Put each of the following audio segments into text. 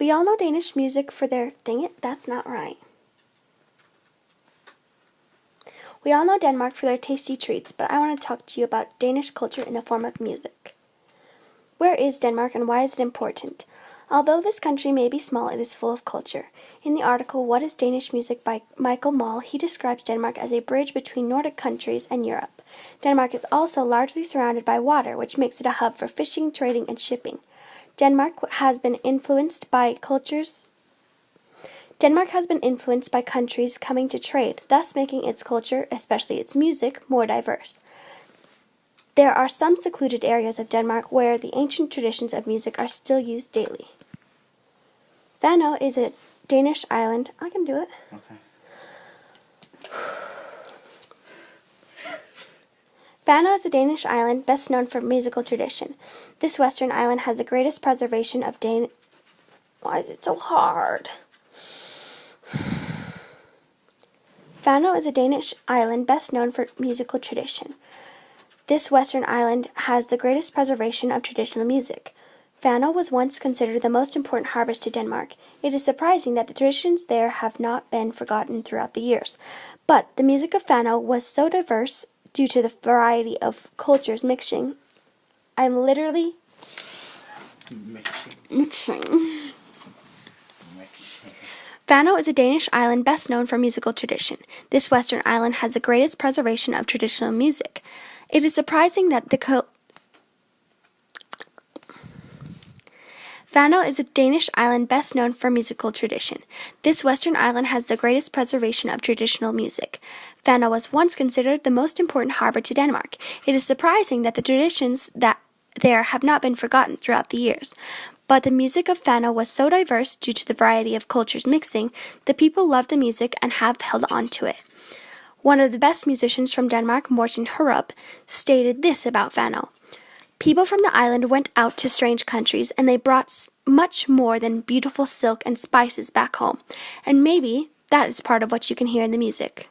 We all know Danish music for their... Dang it, that's not right. We all know Denmark for their tasty treats, but I want to talk to you about Danish culture in the form of music. Where is Denmark and why is it important? Although this country may be small, it is full of culture. In the article What is Danish Music by Michael Moll, he describes Denmark as a bridge between Nordic countries and Europe. Denmark is also largely surrounded by water, which makes it a hub for fishing, trading, and shipping. Denmark has been influenced by countries coming to trade, thus making its culture, especially its music, more diverse. There are some secluded areas of Denmark where the ancient traditions of music are still used daily. Fanø is a Danish island. I can do it. Okay. Fanø is a Danish island best known for musical tradition. This western island has the greatest preservation of Why is it so hard? Fanø is a Danish island best known for musical tradition. This western island has the greatest preservation of traditional music. Fanø was once considered the most important harvest to Denmark. It is surprising that the traditions there have not been forgotten throughout the years. But the music of Fanø was so diverse due to the variety of cultures mixing. I'm literally mixing. Fanø is a Danish island best known for musical tradition. This western island has the greatest preservation of traditional music. It is surprising that Fanø is a Danish island best known for musical tradition. This western island has the greatest preservation of traditional music. Fanø was once considered the most important harbor to Denmark. It is surprising that the traditions that there have not been forgotten throughout the years. But the music of Fanø was so diverse due to the variety of cultures mixing, the people loved the music and have held on to it. One of the best musicians from Denmark, Morten Hørup, stated this about Fanø. People from the island went out to strange countries and they brought much more than beautiful silk and spices back home. And maybe that is part of what you can hear in the music.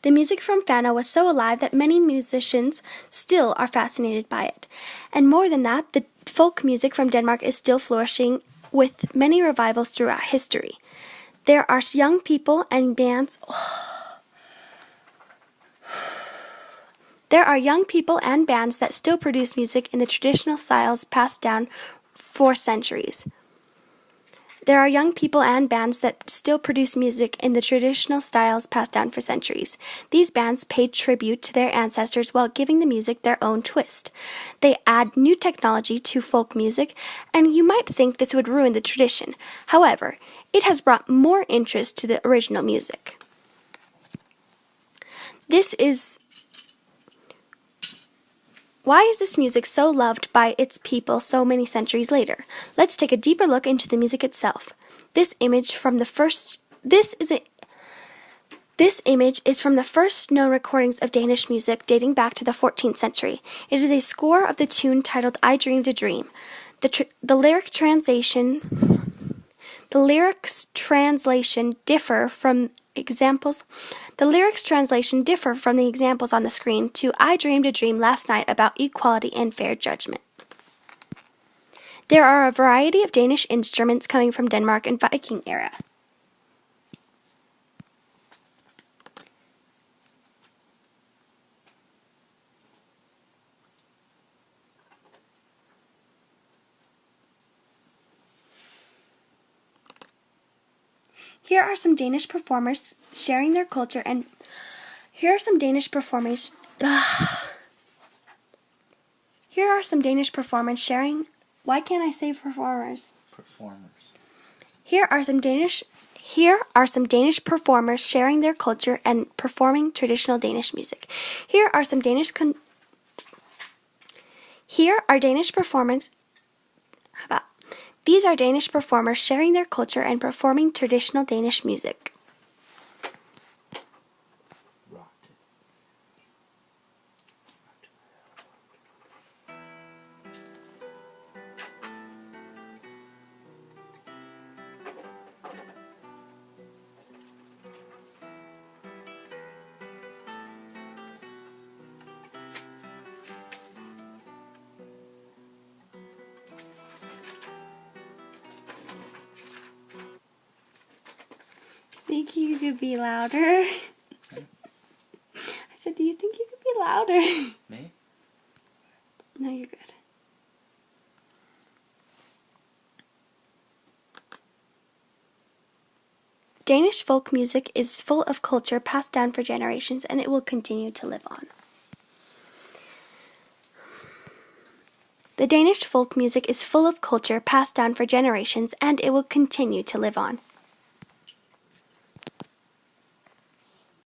The music from Fanø was so alive that many musicians still are fascinated by it. And more than that, the folk music from Denmark is still flourishing with many revivals throughout history. There are young people and bands... There are young people and bands that still produce music in the traditional styles passed down for centuries. There are young people and bands that still produce music in the traditional styles passed down for centuries. These bands paid tribute to their ancestors while giving the music their own twist. They add new technology to folk music, and you might think this would ruin the tradition. However, it has brought more interest to the original music. Why is this music so loved by its people so many centuries later? Let's take a deeper look into the music itself. This image is from the first known recordings of Danish music dating back to the 14th century. It is a score of the tune titled I Dreamed a Dream. The lyrics translation differ from the examples on the screen to I dreamed a dream last night about equality and fair judgment. There are a variety of Danish instruments coming from Denmark and Viking era. Here are some Danish performers sharing their culture and Why can't I say performers? Here are some Danish performers sharing their culture and performing traditional Danish music. These are Danish performers sharing their culture and performing traditional Danish music. Think you could be louder? I said, do you think you could be louder? Me? No, you're good. Danish folk music is full of culture passed down for generations, and it will continue to live on. The Danish folk music is full of culture passed down for generations, and it will continue to live on.